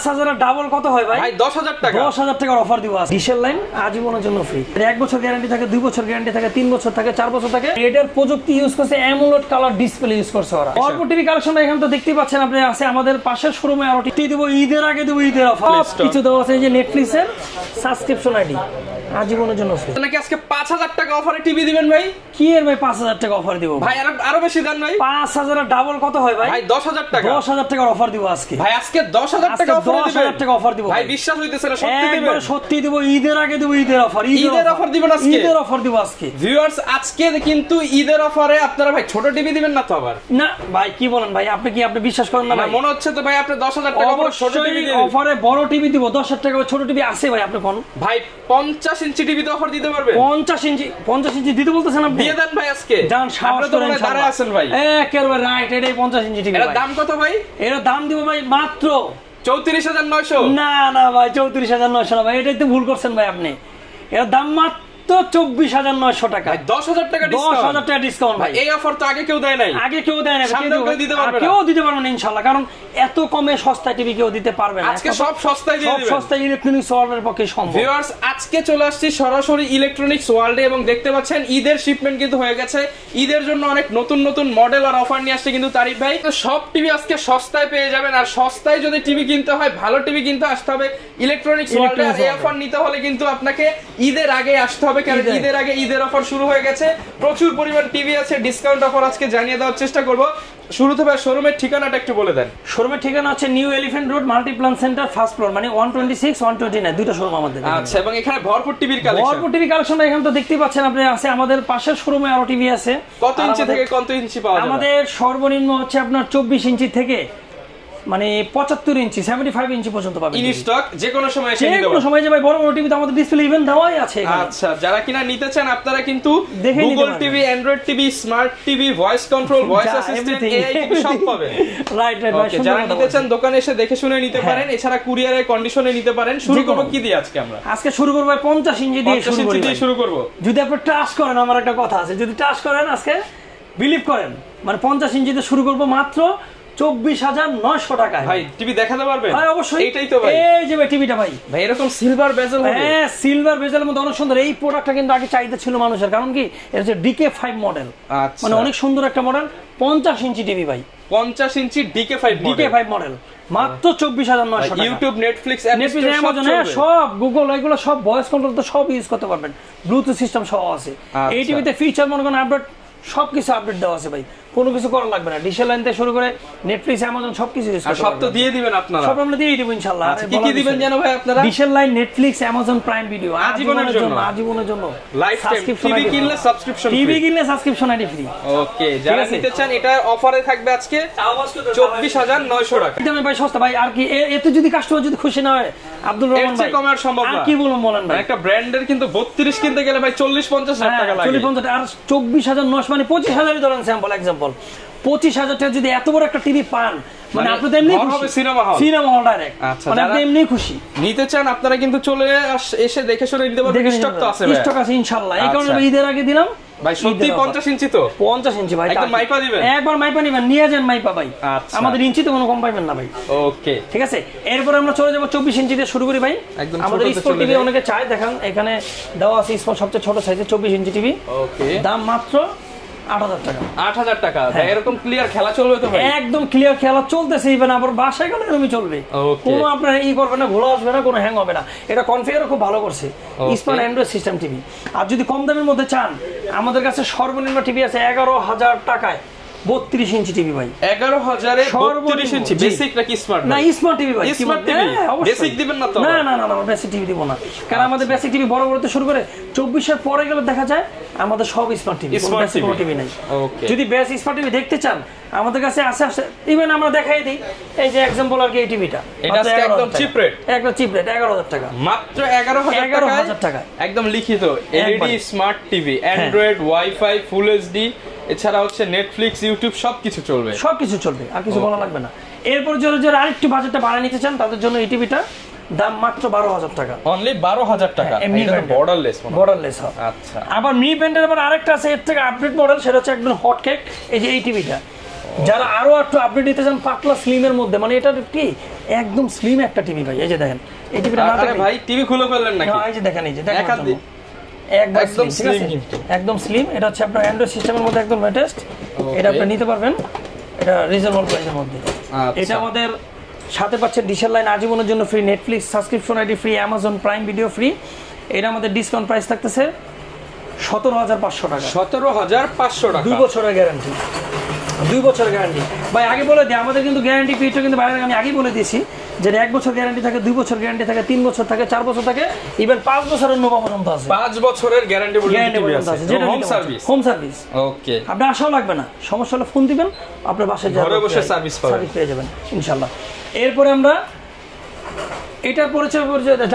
5000 double কত হয় ভাই? ভাই 10000 টাকা। 10000 টাকার অফার দিব আজকে। ডিশের লাইন আজীবনের জন্য ফ্রি। 1 বছর গ্যারান্টি থাকে, 2 বছর গ্যারান্টি থাকে, 3 বছর থাকে, 4 বছর থাকে। এটার প্রযুক্তি ইউজ করছে, অ্যামোলেড কালার ডিসপ্লে ইউজ করছে ওরা। অল্প টিভি কালেকশনটা এখানে তো দেখতেই পাচ্ছেন আপনি, আছে আমাদের পাশের শোরুমে। আরো টিভি দেব ঈদের আগে, দেব ঈদের অফার। কিছু দেওয়া আছে এই যে নেটফ্লিক্সের সাবস্ক্রিপশন আইডি আজীবনের জন্য ফ্রি। নাকি আজকে 5000 টাকা অফারে টিভি দিবেন ভাই? কি এর ভাই 5000 টাকা অফার দিব ভাই? আরো বেশি দেন ভাই। 5000 ডাবল কত হয় ভাই? ভাই 10000 টাকা। 10000 টাকার অফার দিব আজকে ভাই। আজকে 10000 টাকা অফার দিবেন? 10000 টাকা অফার দিব ভাই। বিশ্বাস হইতেছে না, সত্যি দিবেন? একবার সত্যি দিব। ঈদের আগে দিব ঈদের অফার। ঈদের অফার দিবেন আজকে? ঈদের অফার দিব আজকে ভিউয়ার্স। আজকে কিন্তু ঈদের অফারে আপনারা ভাই ছোট টিভি দিবেন না তো আবার? না ভাই, কি বলেন ভাই, আপনি বিশ্বাস করেন না ভাই? মনে হচ্ছে তো ভাই আপনি 10000 টাকা অফারে ছোট টিভি দিবেন। অফারে বড় টিভি দিব। 10000 টাকা ছোট টিভি আছে ভাই? আপনি কোন ভাই 50 ইঞ্চি টিভি তো অফার দিতে পারবে? 50 ইঞ্চি দিতে বলতেছেন আপনি? দিয়ে দেন ভাই আজকে। জান সাহস করে দাঁড়ায় আছেন ভাই। একেবারে রাইট। এটাই 50 ইঞ্চি টিভি। এর দাম কত ভাই? এর দাম দিব ভাই মাত্র 34900। না না ভাই, 34900 না ভাই, এটাই তো ভুল করছেন ভাই আপনি। এর দাম মাত্র 24900 টাকা। 10000 টাকা ডিসকাউন্ট। 10000 টাকা ডিসকাউন্ট ভাই। এই অফার তো আগে কেউ দেয় নাই। আগে কেউ দেয় না, কেউ দিতে পারবে না। কেউ দিতে পারবে না ইনশাআল্লাহ, কারণ এত কমে সস্তা টিভি কেউ দিতে পারবে না। আজকে সব সস্তায় দিয়ে দিবেন। সব সস্তায় ইলেকট্রনিক্স ওয়ার্ল্ডের পক্ষে সম্ভব। ভিউয়ার্স, আজকে চলে আসছি সরাসরি ইলেকট্রনিক্স ওয়ার্ল্ডে এবং দেখতে পাচ্ছেন ঈদের শিপমেন্ট কিন্তু হয়ে গেছে। ঈদের জন্য অনেক নতুন নতুন মডেল আর অফার নিয়ে আসছে কিন্তু তারিফ ভাই। তো সব টিভি আজকে সস্তায় পেয়ে যাবেন। আর সস্তায় যদি টিভি কিনতে হয়, ভালো টিভি কিনতে আসতে হবে ইলেকট্রনিক্স ওয়ার্ল্ডে। আর এই অফার নিতে হলে কিন্তু আপনাকে ঈদের আগে আসতে হবে, কারণ ঈদের আগে ঈদের অফার শুরু হয়ে গেছে। প্রচুর পরিমাণ টিভি আছে, ডিসকাউন্ট অফার আজকে জানিয়ে দেওয়ার চেষ্টা করব। শুরুতে ভাই শোরুমের ঠিকানাটা একটু বলে দেন। শোরুমের ঠিকানা হচ্ছে new elephant road Multiplan centre, first floor, মানে 126 129, দুটো শোরুম আমাদের। আচ্ছা, এবং এখানে ভরপুর টিভির কালেকশন। ভরপুর টিভি কালেকশনটা এখানে তো দেখতেই পাচ্ছেন আপনি, আছে আমাদের পাশের শোরুমে আরো টিভি আছে। কত ইঞ্চি থেকে কত ইঞ্চি পাওয়া যাবে? আমাদের সর্বনিম্ন হচ্ছে আপনার 24 ইঞ্চি থেকে মানে 75 ইঞ্চি 75 ইঞ্চি পর্যন্ত পাবেন ইন স্টক। যে কোনো সময় এসে নিতে পারবেন। যে কোনো সময় যে ভাই বড় বড় টিভি তো আমাদের ডিসপ্লে ইভেন্ট দেওয়াই আছে এখানে। আচ্ছা, যারা কিনা নিতে চান আপনারা কিন্তু Google TV, Android TV, smart TV, voice control, voice assistant, AI TV সব পাবেন। Right right. যারা নিতে চান দোকানে এসে দেখে শুনে নিতে পারেন, এছাড়া কুরিয়ারে কন্ডিশনে নিতে পারেন। শুরু করব কি দিয়ে আজকে আমরা? আজকে শুরু করব 50 ইঞ্চি দিয়ে শুরু করব। যদি আপনি ট্রাস্ট করেন, আমার একটা কথা আছে, যদি ট্রাস্ট করেন আজকে বিলিভ করেন, মানে 50 ইঞ্চিতে শুরু করব মাত্র 24900 টাকায়। ভাই টিভি দেখাতে পারবেন? হ্যাঁ অবশ্যই। এইটাই তো ভাই। এই যে ভাই টিভিটা ভাই এরকম সিলভার বেজেল হবে। হ্যাঁ, সিলভার বেজেলের মধ্যে অনেক সুন্দর। এই প্রোডাক্টটা কিন্তু আগে চাহিদা ছিল মানুষের, কারণ কি এটা হচ্ছে DK5 মডেল। আচ্ছা, মানে অনেক সুন্দর একটা মডেল। 50 ইঞ্চি টিভি ভাই, 50 ইঞ্চি DK5 মডেল, মাত্র 24900 টাকা। ইউটিউব, নেটফ্লিক্স, অ্যামাজন, সব গুগল, এগুলো সব ভয়েস কন্ট্রোল তো সব ইউজ করতে পারবেন। ব্লুটুথ সিস্টেম সহ আছে এই টিভিতে। ফিচার মনে করেন আপডেট, সবকিছু আপডেট দেওয়া আছে ভাই, কোনো কিছু করা লাগবে না। ডিশের লাইন থেকে শুরু করে নেটফ্লিক্স, অ্যামাজন সবকিছু ইউজ করতে সব তো দিয়ে দিবেন আপনারা? সব আমরা দিয়ে দিব ইনশাআল্লাহ। কি কি দিবেন জানো ভাই আপনারা? ডিশের line, Netflix, Amazon Prime video আজীবনের জন্য। আজীবনের জন্য লাইফ টাইম। টিভি কিনলে সাবস্ক্রিপশন ফ্রি। টিভি কিনলে সাবস্ক্রিপশন আইডি ফ্রি। ওকে, যারা নিতে চান এটা অফারে থাকবে আজকে 24900 টাকা। দামে ভাই সস্তা ভাই। আর কি এতে যদি কাস্টমার যদি খুশি না হয়, আব্দুল রহমান ভাই, কমার সম্ভব না। আর কি বলবো বলেন ভাই? একটা ব্র্যান্ডের কিন্তু 32 কিনতে গেলে ভাই 40-50 হাজার টাকা লাগে। 40-50 আর 24900 মানে 25000 ধরেন স্যাম্পল এক্সাম্পল। 25000 টাকা যদি এত বড় একটা টিভি পান, মানে আপনি তো এমনি খুশি। সিনেমা হল ডাইরেক্ট, মানে আপনি এমনি খুশি। নিতে চান আপনারা কিন্তু চলে এসে দেখে শুনে নিতে পারবেন। স্টক তো আছে ভাই, স্টক আছে ইনশাআল্লাহ। এই কারণে ঈদের আগে দিলাম ভাই। সত্যি 50 ইঞ্চি তো? 50 ইঞ্চি ভাই, একদম মাইপা দিবেন। একবার মাইপা নিবেন, নিয়ে যান মাইপা ভাই। আমাদের ইঞ্চিতে কোনো কম পাইবেন না ভাই। ওকে, ঠিক আছে। এরপর আমরা চলে যাব 24 ইঞ্চিতে শুরু করি ভাই। আমাদের স্পোর্ট টিভি অনেকে চায়, দেখেন এখানে দেওয়া আছে স্পোর্ট সবচেয়ে ছোট সাইজে 24 ইঞ্চি টিভি। ওকে, দাম মাত্র 8000 টাকা। 8000 টাকা ভাই। এরকম ক্লিয়ার খেলা চলবে তো ভাই? একদম ক্লিয়ার খেলা চলতেছে, ইভেন আবার বাসায় গেলে এরকমই চলবে। কোনো আপনার করবে না, ভুল আসবে না, কোনো হ্যাং হবে না। এটা কনফিগারও খুব ভালো করছে, স্মার্ট অ্যান্ড্রয়েড সিস্টেম টিভি। আর যদি কম দামের মধ্যে চান, আমাদের কাছে সর্বনিম্ন টিভি আছে 11000 টাকায় 32 ইঞ্চি টিভি ভাই। 11000 এ 32 ইঞ্চি বেসিক নাকি স্মার্ট? না, স্মার্ট টিভি ভাই। স্মার্ট টিভি বেসিক দিবেন না তো? না না না, বেসিক টিভি দিব না, কারণ আমাদের বেসিক টিভি বড় বড়তে শুরু করে 24 এর পরে গেলে দেখা যায় আমাদের সব স্মার্ট টিভি, কোনো টিভি নাই। যদি বেস স্মার্ট টিভি দেখতে চান, আমাদের কাছে আছে ইভেন আমরা দেখাই দিই। এই যে एग्जांपल আর কি এই টিভিটা, এটা আজকে একদম চিপ রেট। একদম চিপ রেট 11000 টাকা, মাত্র 11000 টাকা। একদম লিখিত LED smart TV, Android, wifi, full HD, এছাড়া হচ্ছে নেটফ্লিক্স, ইউটিউব সবকিছু চলবে। সবকিছু চলবে, আর কিছু বলা লাগবে না। এরপর যারা আরেকটু বাজেটটা বাড়ায় নিতে চান, তাদের জন্য এই টিভিটা দাম মাত্র 12000 টাকা। অনলি 12000 টাকা। এটা বর্ডারলেস। আচ্ছা, আবার মি ব্র্যান্ডের আবার আরেকটা আছে এর থেকে আপডেট মডেল, সেটা হচ্ছে একদম হট কেক। এই যে এই টিভিটা, যারা আরো একটু আপডেট দিতে চান পাতলা স্লিমের মধ্যে, মানে এটা কি একদম স্লিম একটা টিভি ভাই। এই যে দেখেন এই টিভিটা না আরে ভাই টিভি খুলে ফেললেন নাকি? এই যে দেখেন, এই যে দেখেন একদম স্লিম, একদম স্লিম। এটা হচ্ছে আপনার অ্যান্ড্রয়েড সিস্টেমের মধ্যে একদম লেটেস্ট। এটা আপনি নিতে পারবেন, এটা রিজনেবল প্রাইসের মধ্যে। এটা আমাদের সাথে পাচ্ছেন ডিশের লাইন আজীবনের জন্য free, Netflix subscription ID free, Amazon Prime video free. এটা আমাদের ডিসকাউন্ট প্রাইস থাকতেছে 17,500 টাকা। 17,500 টাকা, 2 বছরের গ্যারান্টি, 2 বছরের গ্যারান্টি ভাই। আগে বলে দিই আমাদের কিন্তু গ্যারান্টি পিরিয়ডটা কিন্তু বাইরে আমি আগেই বলে দিয়েছি যে 1 বছর গ্যারান্টি থাকে, 2 বছর গ্যারান্টি থাকে, 3 বছর থাকে, 4 বছর থাকে, ইভেন 5 বছরের নোভা পর্যন্ত আছে। 5 বছরের গ্যারান্টি পর্যন্ত আছে, যেটা হোম সার্ভিস। হোম সার্ভিস, ওকে। আপনি আসাও লাগবে না, সমস্যা হলে ফোন দিবেন, আপনার বাসায় ঘরে বসে সার্ভিস পেয়ে যাবেন ইনশাআল্লাহ। এরপরে আমরা এটার পরিচয়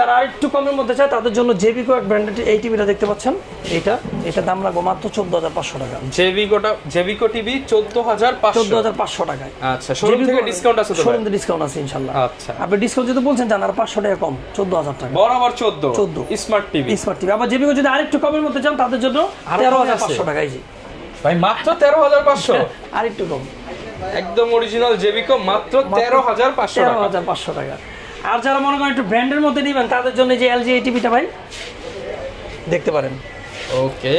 যারা আরেকটু কমের মধ্যে চায় তাদের জন্য জেবিকো এক ব্র্যান্ডের এই টিভিটা দেখতে পাচ্ছেন। এটা দাম লাগবে মাত্র 14,500 টাকা। জেবিকো টিভি 14,500 টাকায়। আচ্ছা, শোরুম থেকে ডিসকাউন্ট আছে তো? শোরুম থেকে ডিসকাউন্ট আছে ইনশাআল্লাহ। আচ্ছা, আপনি ডিসকাউন্ট যদি বলছেন জান আর 500 টাকা কম, 14,000 টাকা বরাবর 14 স্মার্ট টিভি। আবার জেবিকো যদি আরেকটু কমের মধ্যে চান তাদের জন্য 13,500 টাকা। এই যে ভাই মাত্র 13,500, আরেকটু কম, একদম অরিজিনাল জেবিকো মাত্র 13,500 টাকা। আর যারা মনে করেন একটু ব্র্যান্ডের মধ্যে নেবেন তাদের জন্য যে এলজি এই টিভিটা ভাই দেখতে পারেন। ওকে,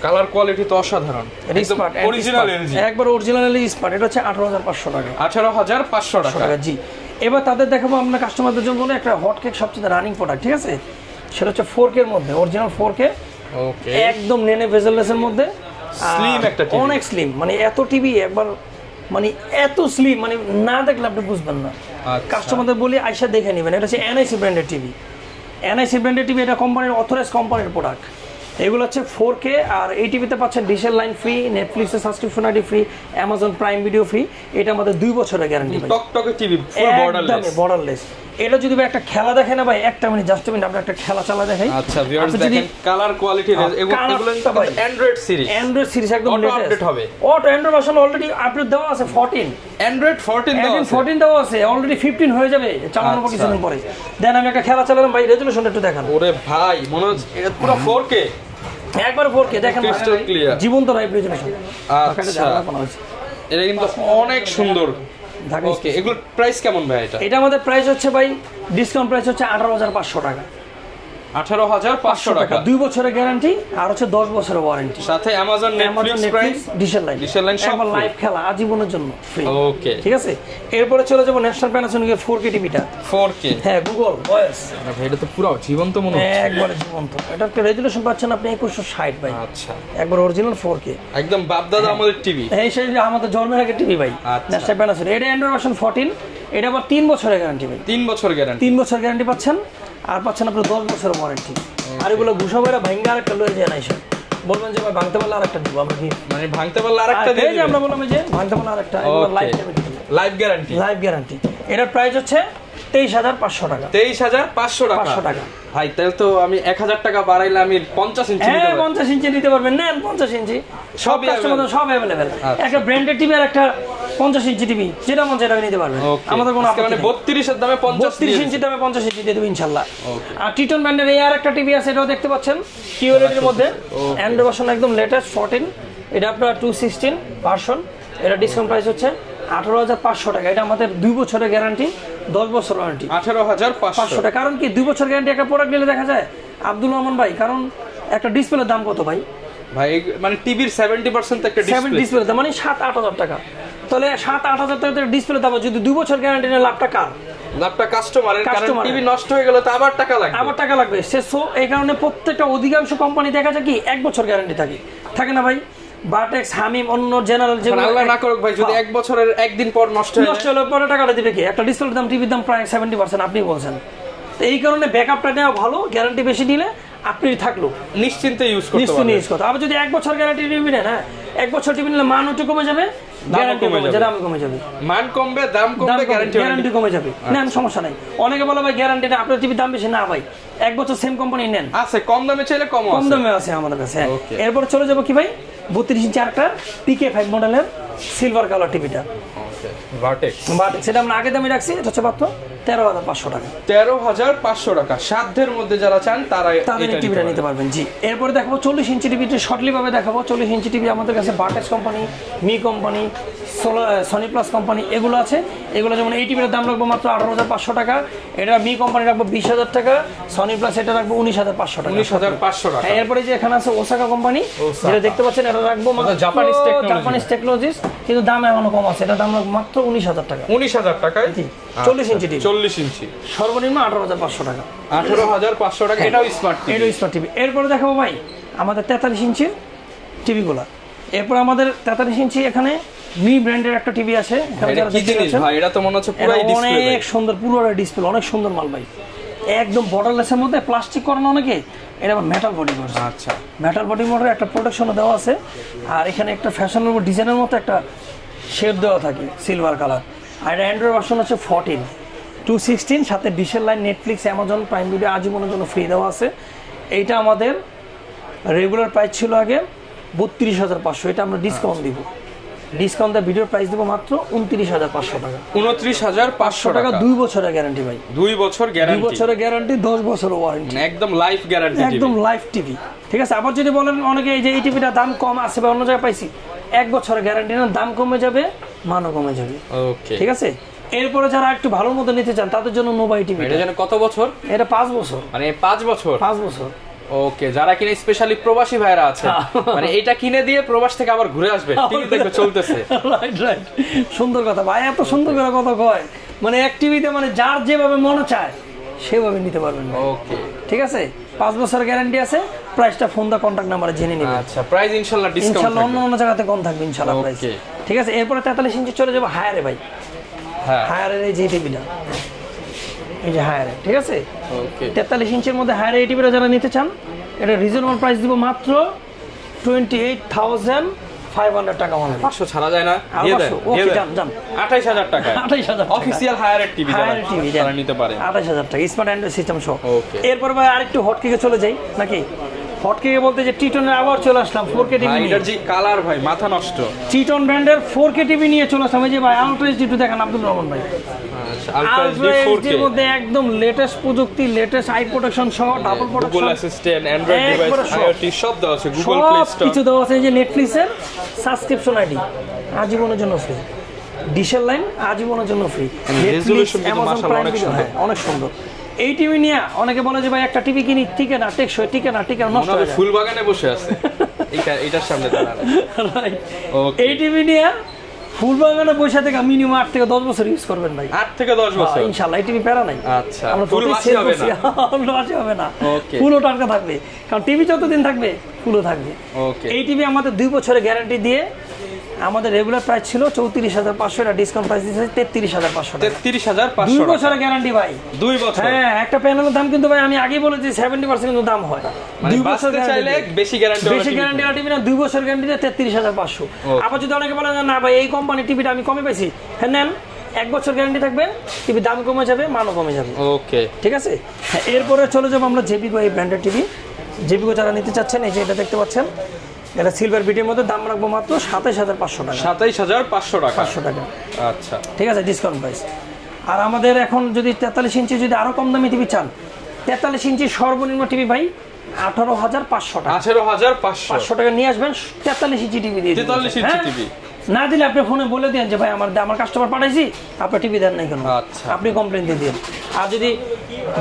কালার কোয়ালিটি তো অসাধারণ, স্মার্ট অরিজিনাল এলজি, একবার অরিজিনাল এলজি স্মার্ট। এটা হচ্ছে 18,500 টাকা। 18,500 টাকা, জি। এবার তাদের দেখাবো আমরা কাস্টমারদের জন্য একটা হটকেক সবচেয়ে রানিং প্রোডাক্ট, ঠিক আছে? সেটা হচ্ছে 4K এর মধ্যে, অরিজিনাল 4K, ওকে, একদম নেনে ভেজেললেসের মধ্যে, স্লিম একটা টিভি, অনেক স্লিম। মানে এত টিভি একবার মানে এত স্লিম মানে না দেখলে আপনি বুঝবেন না। কাস্টমারদের বলি আইসা দেখে নেবেন। এটা হচ্ছে এনআইসি ব্র্যান্ডের টিভি, এনআইসি ব্র্যান্ডের টিভি। এটা কোম্পানির অথরাইজ কোম্পানির প্রোডাক্ট। এগুলো হচ্ছে 4K। আর এই টিভিতে পাচ্ছেন ডিশের লাইন ফ্রি, নেটফ্লিক্সের subscription ID free, Amazon Prime video free. এটা আমাদের 2 বছরের গ্যারান্টি ভাই, টকটকে টিভি, ফুল বর্ডারলেস। এটা যদি ভাই একটা খেলা দেখে না ভাই, একটা মিনিট জাস্ট মিনিট আমরা একটা খেলা চালা দেখাই। আচ্ছা ভিউয়ার্স দেখেন কালার কোয়ালিটি, এগুলো অ্যান্ড্রয়েড সিরিজ একদম অটো আপডেট হবে। Auto Android version already update দেওয়া আছে 14, অ্যান্ড্রয়েড 14 দেওয়া আছে, অলরেডি 15 হয়ে যাবে চালানোর পর কিছুদিন পরে। দেন আমি একটা খেলা চালালাম ভাই, রেজোলিউশনটা একটু দেখান। ওরে ভাই মনে হচ্ছে এটা পুরো 4K, একবার 4K দেখেন, ক্রিস্টাল ক্লিয়ার, জীবন্ত লাইভ রেজোলিউশন। আচ্ছা এটা কিন্তু অনেক সুন্দর। ওকে, এগুলোর প্রাইস কেমন ভাই? এটা আমাদের প্রাইস হচ্ছে ভাই, ডিসকাউন্ট প্রাইস হচ্ছে 18,500 টাকা। 18,500 টাকা, 2 বছরের গ্যারান্টি আর হচ্ছে 10 বছরের ওয়ারেন্টি। সাথে অ্যামাজন নেটফ্লিক্স ডিশের লাইন সব লাইভ খেলা আজীবনের জন্য ফ্রি। ওকে, ঠিক আছে। এরপরে চলে যাব ন্যাশনাল প্যানাসোনিকের 4K টিভিটা। 4K, হ্যাঁ, গুগল ভয়েস। ভাই এটা তো পুরো জীবন্ত মনে হচ্ছে, একবারে জীবন্ত। এটার রেজোলিউশন পাচ্ছেন আপনি 2160 ভাই। আচ্ছা, একবার অরিজিনাল 4K, একদম বাপদাদা আমাদের টিভি, এই সেই আমাদের জন্মের আগে টিভি ভাই, ন্যাশনাল প্যানাসোনিক। এটা অ্যান্ড্রয়েড ভার্সন 14। এটা আবার 3 বছরের গ্যারান্টি ভাই, 3 বছর গ্যারান্টি, 3 বছর গ্যারান্টি পাচ্ছেন। আর পাচ্ছেন আপনি 10 বছরের ওয়ারেন্টি। আর এগুলো ঘুষা বইরা ভাঙ্গা আরেকটা লয়ে যায় না, এসে বলবেন যে ভাই ভাঙতে পারলে আরেকটা দিব আমরা, কি মানে ভাঙতে পারলে আরেকটা দিয়ে দিবেন। আমরা বললাম যে ভাঙতে পারলে আরেকটা, লাইভ গ্যারান্টি, লাইভ গ্যারান্টি। এটার প্রাইস হচ্ছে 23,500 টাকা। 23,500 টাকা ভাই, তাহলে তো আমি 1,000 টাকা বাড়াইলে আমি 50 ইঞ্চি নিতে পারবো। 50 ইঞ্চি নিতে পারবেন, নেন 50 ইঞ্চি, সব কাস্টমারদের সব अवेलेबल। একটা ব্র্যান্ডেড টিভি আর একটা 50 ইঞ্চি টিভি, যেটা মন চায় নিতে পারবেন। আমাদের কোনো মানে 32 এর দামে 32 ইঞ্চি দামে 50 ইঞ্চি দিয়ে দেব ইনশাআল্লাহ। আর টিটন ব্র্যান্ডের এই আর একটা টিভি আছে, এটাও দেখতে পাচ্ছেন কিউরেটের মধ্যে, অ্যান্ড্রয়েড ভার্সন একদম লেটেস্ট 14। এটা আপনার 216 ভার্সন। এটা ডিসকাউন্ট প্রাইস হচ্ছে 18,500 টাকা। এটা আমাদের 2 বছরের গ্যারান্টি, 10 বছর ওয়ারেন্টি। 18,500 টাকা। কারণ কি 2 বছর গ্যারান্টি একটা প্রোডাক্ট নিলে দেখা যায় আব্দুল রহমান ভাই, কারণ একটা ডিসপ্লের দাম কত ভাই? ভাই মানে টিভির 70% একটা ডিসপ্লে দাম মানে 7-8 টাকা। তাহলে 7-8 টাকা ডিসপ্লে দাম, যদি 2 বছর গ্যারান্টি নিলে লাভটা কার? লাভটা কাস্টমারের, কারণ টিভি নষ্ট হয়ে গেলে তো আবার টাকা লাগবে, সো এই কারণে প্রত্যেকটা অধিকাংশ কোম্পানি দেখা যায় কি 1 বছর গ্যারান্টি থাকে না ভাই? বাটেক্স, হামিম, অন্য জেনারেল, যেগুলো আল্লাহ না করুক ভাই যদি 1 বছরের একদিন পর নষ্ট হলে পরে টাকাটা দিবে কি? একটা ডিসপ্লের দাম, টিভির দাম প্রায় 70% আপনি বলছেন। তো এই কারণে ব্যাকআপটা নেওয়া ভালো, গ্যারান্টি বেশি দিলে আপনি থাকলো নিশ্চিন্তে ইউজ করতে পারবেন। আবার যদি 1 বছর গ্যারান্টি টিভি নেন, হ্যাঁ 1 বছর টিভি নিলে মান একটু কমে যাবে, গ্যারান্টি কমে যাবে, দাম কমে যাবে, মান কমবে, দাম কমবে, গ্যারান্টি কমে যাবে। না সমস্যা নাই। অনেকে বলে ভাই গ্যারান্টি না, আপনার টিভির দাম বেশি না ভাই, 1 বছর সেম কোম্পানি নেন, আছে কম দামে চাইলে কম দামে আছে আমাদের কাছে। এরপর চলে যাব কি ভাই 32 ইঞ্চি একটা PK5 মডেলের সিলভার কালার টিভিটা। ওকে ভার্টেক্স সেটা আমরা আগে দামে রাখছি, এটা হচ্ছে মাত্র 13,500 টাকা। 13,500 টাকা। সাধ্যের মধ্যে যারা চান তারা তাদের টিভিটা নিতে পারবেন। জি, এরপরে দেখাবো 40 ইঞ্চি টিভিটা শর্টলি ভাবে দেখাবো। 40 ইঞ্চি টিভি আমাদের কাছে vertex company, me company, Sony plus company এগুলো আছে। এগুলো যেমন এই টিভিটার দাম রাখবো মাত্র 18,500 টাকা, এটা মি কোম্পানি রাখবো 20,000 টাকা, সনি প্লাস এটা রাখবো 19,500 টাকা। 19,500 টাকা। এরপরে যে এখানে আছে ওসাকা কোম্পানি, যেটা দেখতে পাচ্ছেন এটা রাখবো জাপানিজ টেকনোলজিস, কিন্তু দাম এখনো কম আছে, এটা দাম রাখবো মাত্র 19,000 টাকা। 19,000 টাকায় 40 ইঞ্চি টিভি, 40 ইঞ্চি সর্বনিম্ন 18,500 টাকা। 18,500 টাকা। এটাও স্মার্ট টিভি, এটাও স্মার্ট টিভি। এরপরে দেখাবো ভাই আমাদের 43 ইঞ্চির টিভিগুলো। এরপর আমাদের 43 ইঞ্চি এখানে মি ব্র্যান্ডের একটা টিভি আছে। এটা কি জিনিস ভাই? এটা তো মনে হচ্ছে পুরোই ডিসপ্লে, অনেক সুন্দর, পুরোটা ডিসপ্লে, অনেক সুন্দর মাল ভাই, একদম বর্ডারলেসের মধ্যে প্লাস্টিক করানো অনেকে, এটা আবার মেটাল বডি করছে। আচ্ছা, মেটাল বডি মোটর একটা প্রোটেকশনও দেওয়া আছে, আর এখানে একটা ফ্যাশনেবল ডিজাইনের মতো একটা শেড দেওয়া থাকে সিলভার কালার। আর এটা অ্যান্ড্রয়েড ভার্সন হচ্ছে 14 216, সাথে ডিশের line, Netflix, Amazon Prime video আজীবনের জন্য ফ্রি দেওয়া আছে। এইটা আমাদের রেগুলার প্রাইস ছিল আগে 32,500, এটা আমরা ডিসকাউন্ট দিব, ডিসকাউন্ট দিয়ে ভিডিওর প্রাইস দিব মাত্র 29,500 টাকা। 29,500 টাকা। 2 বছরের গ্যারান্টি ভাই, 2 বছর গ্যারান্টি, 2 বছরের গ্যারান্টি, 10 বছরের ওয়ারেন্টি, একদম লাইফ গ্যারান্টি, একদম লাইফ টিভি। ঠিক আছে, আবার যদি বলেন অনেকে এই যে এই টিভিটা দাম কম আছে বা অন্য জায়গায় পাইছি, 1 বছরের গ্যারান্টি না, দাম কমে যাবে, মানও কমে যাবে। ওকে, ঠিক আছে। এরপরে যারা একটু ভালো মতো নিতে চান তাদের জন্য নোভাই টিভি। এটা জানেন কত বছর? এটা 5 বছর, মানে 5 বছর। 5 বছর। ওকে, যারা কিনে স্পেশালি প্রবাসী ভাইরা আছে, মানে এটা কিনে দিয়ে প্রবাস থেকে আবার ঘুরে আসবে, টিভি দেখবে চলতেছে। রাইট রাইট, সুন্দর কথা ভাই, এত সুন্দর করে কথা কয়, মানে এক টিভিতে মানে যার যেভাবে মনে চায় সেভাবে নিতে পারবেন। ওকে, ঠিক আছে, 5 বছর গ্যারান্টি আছে। প্রাইসটা ফোন দা কন্টাক্ট নাম্বারে জেনে নিবেন। আচ্ছা, প্রাইস ইনশাআল্লাহ ডিসকাউন্ট ইনশাআল্লাহ অন্য জায়গাতে কম থাকবে ইনশাআল্লাহ প্রাইস। ওকে, ঠিক আছে। এরপরে 43 ইঞ্চি চলে যাব হায়ারে ভাই। হ্যাঁ, হায়ারের এই যে টিভিটা, এই যে হায়ারে, ঠিক আছে। ওকে, 43 ইঞ্চির মধ্যে হায়ারে এই টিভিটা যারা নিতে চান, এটা রিজনেবল প্রাইস দিব মাত্র 28,500 টাকা। 500 ছাড়া যায় না? দিয়ে দেন, দিয়ে দেন। 28,000 টাকা, 28,000 অফিশিয়াল হায়ারের টিভি হায়ারের টিভি যারা নিতে পারে, 28,000 টাকা, স্মার্ট অ্যান্ড্রয়েড সিস্টেম সহ। ওকে, এরপর ভাই আরেকটু হটকেকে চলে যাই নাকি? হটকেকে বলতে যে টিটনের আবার চলে আসলাম 4K টিভি নিয়ে। এটার যে কালার ভাই মাথা নষ্ট, টিটন ব্র্যান্ডের 4K টিভি নিয়ে চলে আসলাম। এই যে ভাই আলট্রা এইচডি একটু দেখেন আব্দুল রহমান ভাই, আলট্রা এইচডি 4K এর মধ্যে একদম লেটেস্ট প্রযুক্তি, লেটেস্ট আই প্রোটেকশন সহ, double protection, Google assistant, Android device, IoT সব দেওয়া আছে, গুগল প্লে স্টোর কিছু দেওয়া আছে। এই যে নেটফ্লিক্সের সাবস্ক্রিপশন আইডি আজীবনের জন্য ফ্রি, ডিশের লাইন আজীবনের জন্য ফ্রি, রেজোলিউশন কিন্তু মাশাআল্লাহ অনেক সুন্দর, অনেক সুন্দর। এই টিভি নিয়ে অনেকে বলে যে ভাই একটা টিভি কিনি, টিকে না, টেকসই, টিকে না, নষ্ট হয়ে যায়। ফুল বাগানে বসে আছে এটার সামনে দাঁড়ানো। ওকে, এই টিভি নিয়ে ফুল বাগানে বসে থেকে মিনিমাম 8 থেকে 10 বছর ইউজ করবেন ভাই। 8 থেকে 10 বছর ইনশাআল্লাহ। এই টিভি প্যারা নাই। আচ্ছা, আমরা ফুল বাসি হবে না, বাসি হবে না, ওকে, ফুলও টাটকা থাকবে, কারণ টিভি যতদিন থাকবে ফুলও থাকবে। ওকে, এই টিভি আমাদের 2 বছরের গ্যারান্টি দিয়ে আমাদের রেগুলার প্রাইস ছিল 34,500, এটা ডিসকাউন্ট প্রাইস দিয়েছে 33,500 টাকা। 33,500, 2 বছরের গ্যারান্টি ভাই, 2 বছর। হ্যাঁ, একটা প্যানেলের দাম কিন্তু ভাই আমি আগেই বলেছি 70% কিন্তু দাম হয়। মানে 2 বছর বাঁচতে চাইলে বেশি গ্যারান্টি, বেশি গ্যারান্টি আর টিভি না, 2 বছর গ্যারান্টি 33,500। আবার যদি অনেকে বলেন না ভাই এই কোম্পানি টিভিটা আমি কমে পাইছি, হ্যাঁ নেন, 1 বছর গ্যারান্টি থাকবে, টিভি দাম কমে যাবে, মানও কমে যাবে। ওকে, ঠিক আছে। হ্যাঁ, এরপরে চলে যাবো আমরা জেবিকো, এই ব্র্যান্ডের টিভি। জেবিকো যারা নিতে চাচ্ছেন, এই যে এটা দেখতে পাচ্ছেন, এটা সিলভার বিটের মধ্যে দাম রাখবো মাত্র 27,500 টাকা। 27,500 টাকা, 500 টাকা। আচ্ছা, ঠিক আছে, ডিসকাউন্ট প্রাইস। আর আমাদের এখন যদি 43 ইঞ্চি যদি আরো কম দামি টিভি চান, 43 ইঞ্চি সর্বনিম্ন টিভি ভাই 18,500 টাকা। 18,500 টাকা নিয়ে আসবেন, 43 ইঞ্চি টিভি দিয়ে 43 ইঞ্চি টিভি না দিলে আপনি ফোনে বলে দেন যে ভাই আমার কাস্টমার পাঠাইছি, আপনার টিভি দেন নাই কেন, আচ্ছা, আপনি কমপ্লেন দিয়ে দিন। আর যদি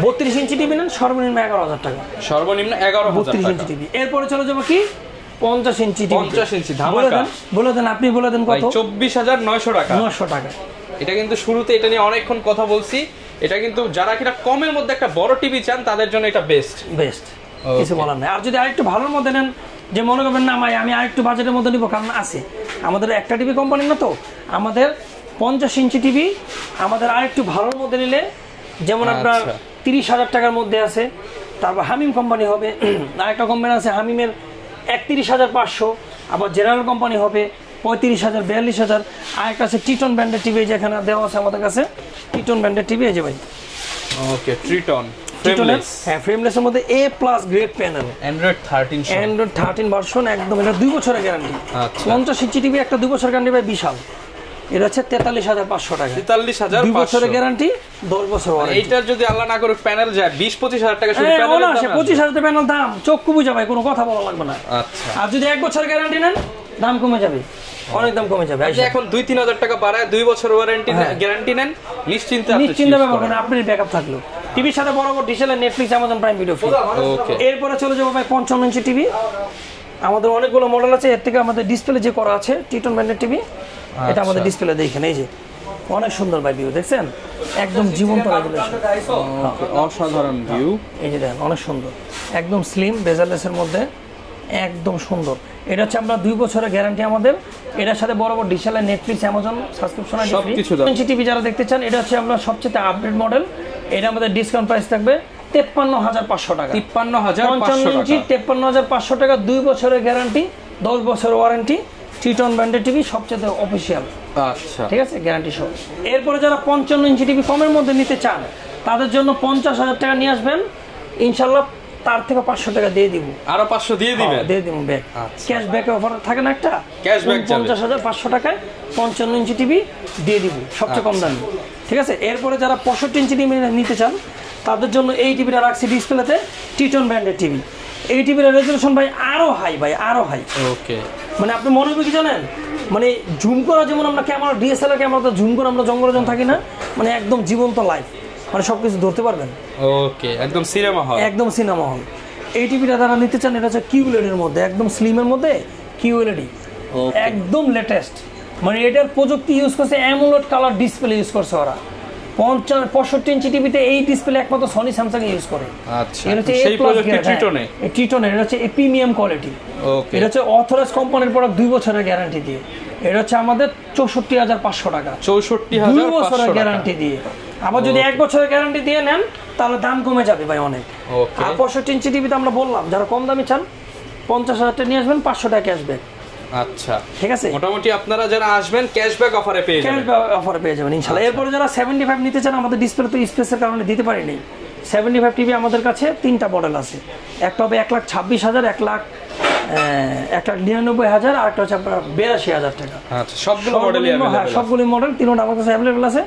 32 ইঞ্চি টিভি নেন, সর্বনিম্ন 11,000 টাকা, সর্বনিম্ন 11,000 32 টাকা। Inch TV. এরপরে চলে যাবো কি 50 ইঞ্চি টিভি। 50 ইঞ্চি ধামাকা, বলে দেন আপনি, বলে দেন কত? 24,900 টাকা। 900 টাকা। এটা কিন্তু শুরুতে এটা নিয়ে অনেকক্ষণ কথা বলছি, এটা কিন্তু যারা কিনা কমের মধ্যে একটা বড় টিভি চান তাদের জন্য এটা বেস্ট, কিছু বলার নাই। আর যদি আরেকটু ভালোর মধ্যে নেন, যে মনে করবেন না ভাই আমি আরেকটু বাজেটের মধ্যে নিব, কারণ আছে আমাদের একটা টিভি কোম্পানি না, তো আমাদের 50 ইঞ্চি টিভি আমাদের আরেকটু ভালোর মধ্যে নিলে, যেমন আপনার 30,000 টাকার মধ্যে আছে। তারপর হামিম কোম্পানি হবে, আরেকটা কোম্পানি আছে হামিমের 31,500, আবার জেনারেল কোম্পানি হবে 35,000, 42,000। আরেকটা আছে টিটন ব্র্যান্ডের টিভি, যেখানে দেওয়া আছে আমাদের কাছে টিটন ব্র্যান্ডের টিভি, এই যে ভাই। ওকে, ট্রিটন ফ্রেমলেস, হ্যাঁ ফ্রেমলেসের মধ্যে A+ grade panel, Android 13 version, একদম এটা 2 বছরের গ্যারান্টি। 50 ইঞ্চি টিভি একটা 2 বছর গ্যারান্টি ভাই, বিশাল এটা হচ্ছে 43,500 টাকা, 43,500, 2 বছরের গ্যারান্টি, 10 বছর ওয়ারেন্টি। এইটার যদি আল্লাহ না করে প্যানেল যায় 20-25,000 টাকা শুধু প্যানেলের দাম আছে। 25,000 প্যানেল দাম চক্ষু বুঝা ভাই, কোনো কথা বলা লাগবে না। আচ্ছা, আর যদি 1 বছর গ্যারান্টি নেন দাম কমে যাবে, অনেক দাম কমে যাবে। আপনি এখন 2-3,000 টাকা বাড়ায় 2 বছর ওয়ারেন্টি গ্যারান্টি নেন, নিশ্চিন্তে ব্যাপার না, আপনার ব্যাকআপ থাকলো। টিভির সাথে বরাবর ডিশেল, Netflix, Amazon Prime video free. Okay, এরপরে চলে যাবো ভাই 55 ইঞ্চি টিভি। আমাদের অনেকগুলো মডেল আছে, এর থেকে আমাদের ডিসপ্লে যে করা আছে টিটন ব্র্যান্ডের টিভি, এটা আমাদের ডিসপ্লে দেখেন, এই যে অনেক সুন্দর ভাই ভিউ, দেখছেন একদম জীবন্ত রেজুলেশন, অসাধারণ ভিউ। এই যে দেখেন অনেক সুন্দর, একদম স্লিম বেজারলেসের মধ্যে, একদম সুন্দর। এটা হচ্ছে আমরা 2 বছরের গ্যারান্টি আমাদের। এটার সাথে বরাবর ডিশেল, নেটফ্লিক্স, অ্যামাজন সাবস্ক্রিপশন আছে, সবকিছু দাও। ইঞ্চি টিভি যারা দেখতে চান, এটা হচ্ছে আমরা সবচেয়ে আপডেট মডেল। এটা আমাদের ডিসকাউন্ট প্রাইস থাকবে 53,500 টাকা, 53,500 ইঞ্চি 53,500 টাকা, 2 বছরের গ্যারান্টি, 10 বছর ওয়ারেন্টি, টিটন ব্র্যান্ডের টিভি, সবচেয়ে অফিসিয়াল। আচ্ছা, ঠিক আছে, গ্যারান্টি সহ। এরপরে যারা 55 ইঞ্চি টিভি কমের মধ্যে নিতে চান, তাদের জন্য 50,000 টাকা নিয়ে আসবেন, ইনশাল্লাহ তার থেকে 500 টাকা দিয়ে দিব, আরো 500 দিয়ে দিবেন, দিয়ে দিব ব্যাক। ক্যাশব্যাক অফার থাকে না একটা, ক্যাশব্যাক 50,500 টাকায় 55 ইঞ্চি টিভি দিয়ে দিব, সবচেয়ে কম দামি। ঠিক আছে, এরপরে যারা 65 ইঞ্চি টিভি নিতে চান, তাদের জন্য এই টিভিটা রাখছি ডিসপ্লেতে, টিটন ব্র্যান্ডের টিভি। এই টিভির রেজুলেশন ভাই আরো হাই, ভাই আরো হাই। ওকে, মানে আপনি মনে করি কি জানেন, মানে জুম করা, যেমন আমরা ক্যামেরা ডিএসএলআর ক্যামেরাতে জুম করে আমরা জঙ্গলে যখন থাকি না, মানে একদম জীবন্ত লাইভ, মানে সবকিছু ধরতে পারবেন। ওকে, একদম সিনেমা হল, একদম সিনেমা হল। এই টিভিটা যারা নিতে চান, এটা হচ্ছে কিউএলইডি এর মধ্যে, একদম স্লিমের মধ্যে কিউএলইডি, একদম লেটেস্ট। মানে এটার প্রযুক্তি ইউজ করছে, অ্যামোলেড কালার ডিসপ্লে ইউজ করছে ওরা। 65 ইঞ্চি টিভিতে এই ডিসপ্লে একমাত্র সনি স্যামসাং ইউজ করে। আচ্ছা, সেই প্রযুক্তি টিটনে, এই টিটনের, এটা হচ্ছে প্রিমিয়াম কোয়ালিটি। ওকে, এটা হচ্ছে অথরাইজ কোম্পানির প্রোডাক্ট, 2 বছরের গ্যারান্টি দিয়ে। এটা হচ্ছে আমাদের 64,500 টাকা, 64,500 2 বছরের গ্যারান্টি দিয়ে। আবার যদি 1 বছরের গ্যারান্টি দিয়ে নেন, তাহলে দাম কমে যাবে ভাই অনেক। আর 65 ইঞ্চি টিভিতে আমরা বললাম, যারা কম দামি চান 50,000 টাকা নিয়ে আসবেন, 500 টাকা ক্যাশব্যাক। আচ্ছা, ঠিক আছে, মোটামুটি আপনারা যারা আসবেন ক্যাশব্যাক অফারে পেয়ে যাবেন, ক্যাশব্যাক অফারে পেয়ে যাবেন ইনশাআল্লাহ। এরপরে যারা 75 নিতে চান, আমাদের ডিসপ্লে তো স্পেসের কারণে দিতে পারিনি। 75 টিভি আমাদের কাছে 3টা মডেল আছে, একটা হবে 1,26,000, 1,99,000, আর একটা হচ্ছে আপনার 82,000 টাকা। আচ্ছা, সবগুলো মডেলই अवेलेबल, সবগুলো মডেল তিনটা আমার কাছে अवेलेबल আছে।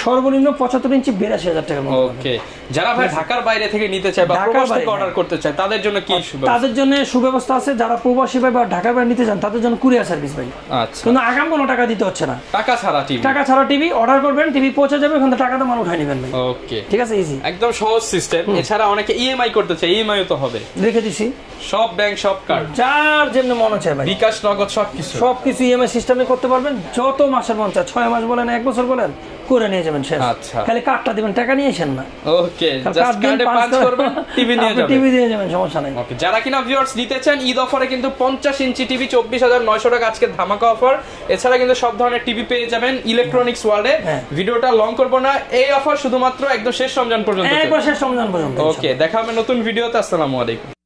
সর্বনিম্ন 75 ইঞ্চি 82,000 টাকার মধ্যে। ওকে, যারা ভাই ঢাকার বাইরে থেকে নিতে চায় বা প্রবাস থেকে অর্ডার করতে চায়, তাদের জন্য কি সুবিধা? তাদের জন্য সুব্যবস্থা আছে। যারা প্রবাসী ভাই বা ঢাকার বাইরে নিতে চান, তাদের জন্য কুরিয়ার সার্ভিস ভাই। আচ্ছা, কিন্তু আগাম কোনো টাকা দিতে হচ্ছে না, টাকা ছাড়া টিভি, টাকা ছাড়া টিভি অর্ডার করবেন, টিভি পৌঁছে যাবে, ওখান থেকে টাকাটা মাল উঠাই নেবেন ভাই। ওকে, ঠিক আছে, ইজি, একদম সহজ সিস্টেম। এছাড়া অনেকে ইএমআই করতে চায়, ইএমআইও তো হবে, রেখে দিছি সব ব্যাংক সব কার্ড, যার যেমন মনে চায় ভাই, বিকাশ, নগদ, সবকিছু সবকিছু ইএমআই সিস্টেমে করতে পারবেন। যত মাসের মন চায়, 6 মাস বলেন, 1 বছর বলেন, করে নিয়ে যাবেন শেষ। আচ্ছা, খালি কার্ডটা দিবেন, টাকা নিয়ে আসেন না। ওকে, জাস্ট কার্ডে পাঁচ করবেন, টিভি নিয়ে যাবেন, টিভি দিয়ে যাবেন, সমস্যা নাই। ওকে, যারা কিনা ভিউয়ার্স নিতে চান, ঈদ অফারে কিন্তু 50 ইঞ্চি টিভি 24,900 টাকা আজকে ধামাকা অফার। এছাড়া কিন্তু সব ধরনের টিভি পেয়ে যাবেন ইলেকট্রনিক্স ওয়ার্ল্ডে। ভিডিওটা লং করব না, এই অফার শুধুমাত্র একদম শেষ রমজান পর্যন্ত, একবার শেষ রমজান পর্যন্ত। ওকে, দেখা হবে নতুন ভিডিওতে। আসসালামু আলাইকুম।